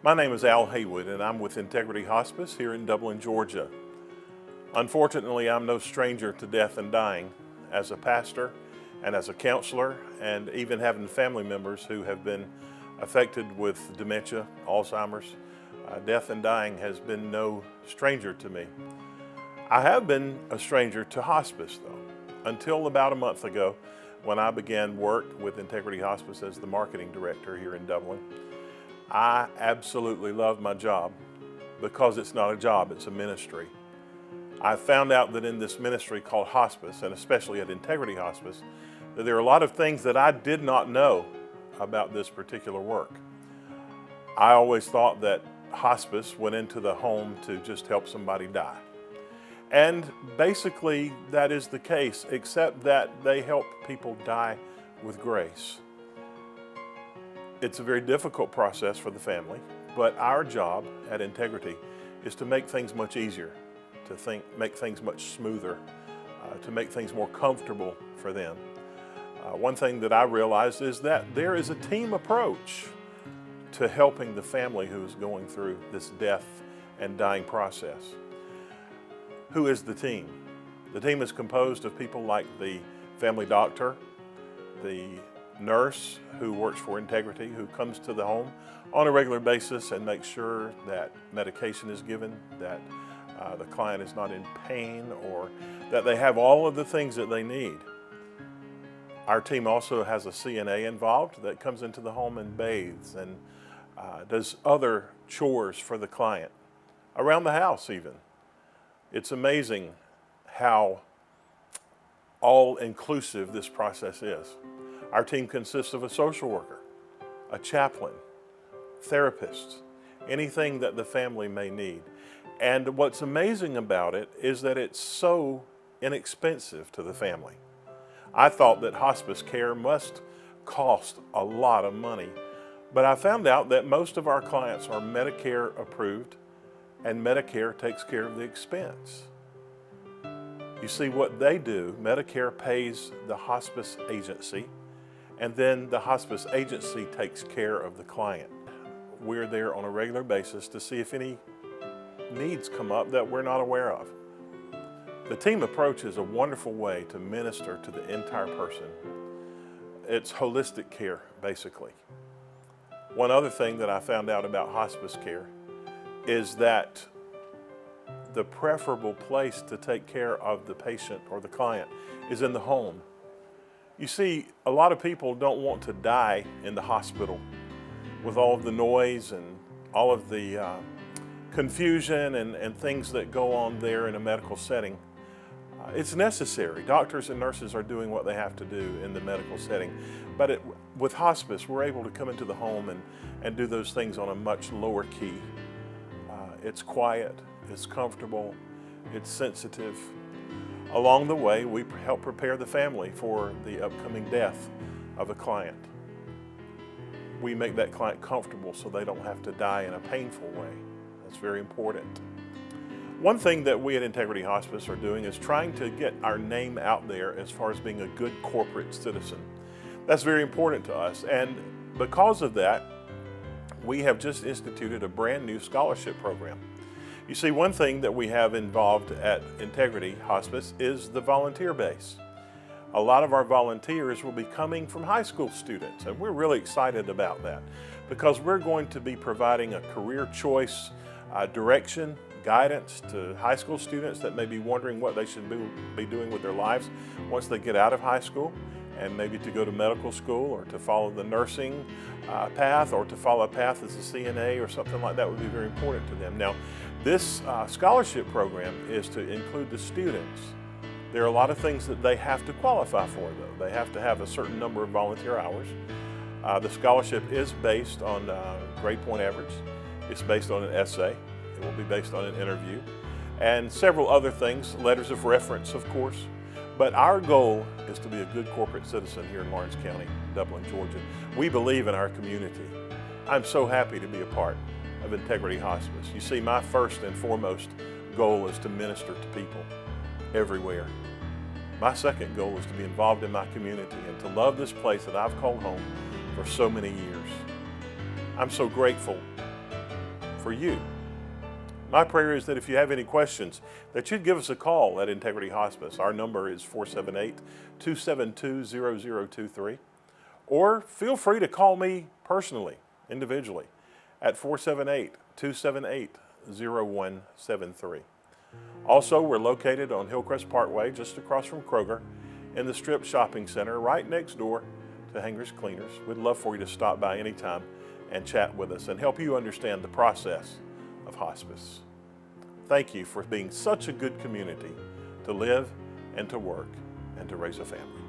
My name is Haywood, and I'm with Integrity Hospice here in Dublin, Georgia. Unfortunately, I'm no stranger to death and dying. As a pastor and as a counselor, and even having family members who have been affected with dementia, Alzheimer's, death and dying has been no stranger to me. I have been a stranger to hospice, though, until about a month ago when I began work with Integrity Hospice as the marketing director here in Dublin. I absolutely love my job because it's not a job, it's a ministry. I found out that in this ministry called hospice, and especially at Integrity Hospice, that there are a lot of things that I did not know about this particular work. I always thought that hospice went into the home to just help somebody die. And basically that is the case, except that they help people die with grace. It's a very difficult process for the family, but our job at Integrity is to make things much easier, to make things much smoother, to make things more comfortable for them. One thing that I realized is that there is a team approach to helping the family who is going through this death and dying process. Who is the team? The team is composed of people like the family doctor, the nurse who works for Integrity, who comes to the home on a regular basis and makes sure that medication is given, that the client is not in pain, or that they have all of the things that they need. Our team also has a CNA involved that comes into the home and bathes and does other chores for the client, around the house even. It's amazing how all-inclusive this process is. Our team consists of a social worker, a chaplain, therapists, anything that the family may need. And what's amazing about it is that it's so inexpensive to the family. I thought that hospice care must cost a lot of money, but I found out that most of our clients are Medicare approved, and Medicare takes care of the expense. You see, what they do, Medicare pays the hospice agency, and then the hospice agency takes care of the client. We're there on a regular basis to see if any needs come up that we're not aware of. The team approach is a wonderful way to minister to the entire person. It's holistic care, basically. One other thing that I found out about hospice care is that the preferable place to take care of the patient or the client is in the home. You see, a lot of people don't want to die in the hospital with all of the noise and all of the confusion and things that go on there in a medical setting. It's necessary. Doctors and nurses are doing what they have to do in the medical setting. But with hospice, we're able to come into the home and do those things on a much lower key. It's quiet, it's comfortable, it's sensitive. Along the way, we help prepare the family for the upcoming death of a client. We make that client comfortable so they don't have to die in a painful way. That's very important. One thing that we at Integrity Hospice are doing is trying to get our name out there as far as being a good corporate citizen. That's very important to us, and because of that, we have just instituted a brand new scholarship program. You see, one thing that we have involved at Integrity Hospice is the volunteer base. A lot of our volunteers will be coming from high school students, and we're really excited about that because we're going to be providing a career choice direction, guidance to high school students that may be wondering what they should be doing with their lives once they get out of high school, and maybe to go to medical school or to follow the nursing path or to follow a path as a CNA or something like that would be very important to them. Now, this scholarship program is to include the students. There are a lot of things that they have to qualify for, though. They have to have a certain number of volunteer hours. The scholarship is based on grade point average. It's based on an essay. It will be based on an interview and several other things, letters of reference, of course. But our goal is to be a good corporate citizen here in Lawrence County, Dublin, Georgia. We believe in our community. I'm so happy to be a part of Integrity Hospice. You see, my first and foremost goal is to minister to people everywhere. My second goal is to be involved in my community and to love this place that I've called home for so many years. I'm so grateful for you. My prayer is that if you have any questions, that you'd give us a call at Integrity Hospice. Our number is 478-272-0023. Or feel free to call me personally, individually, at 478-278-0173. Also, we're located on Hillcrest Parkway, just across from Kroger, in the Strip Shopping Center, right next door to Hanger's Cleaners. We'd love for you to stop by anytime and chat with us and help you understand the process of hospice. Thank you for being such a good community to live and to work and to raise a family.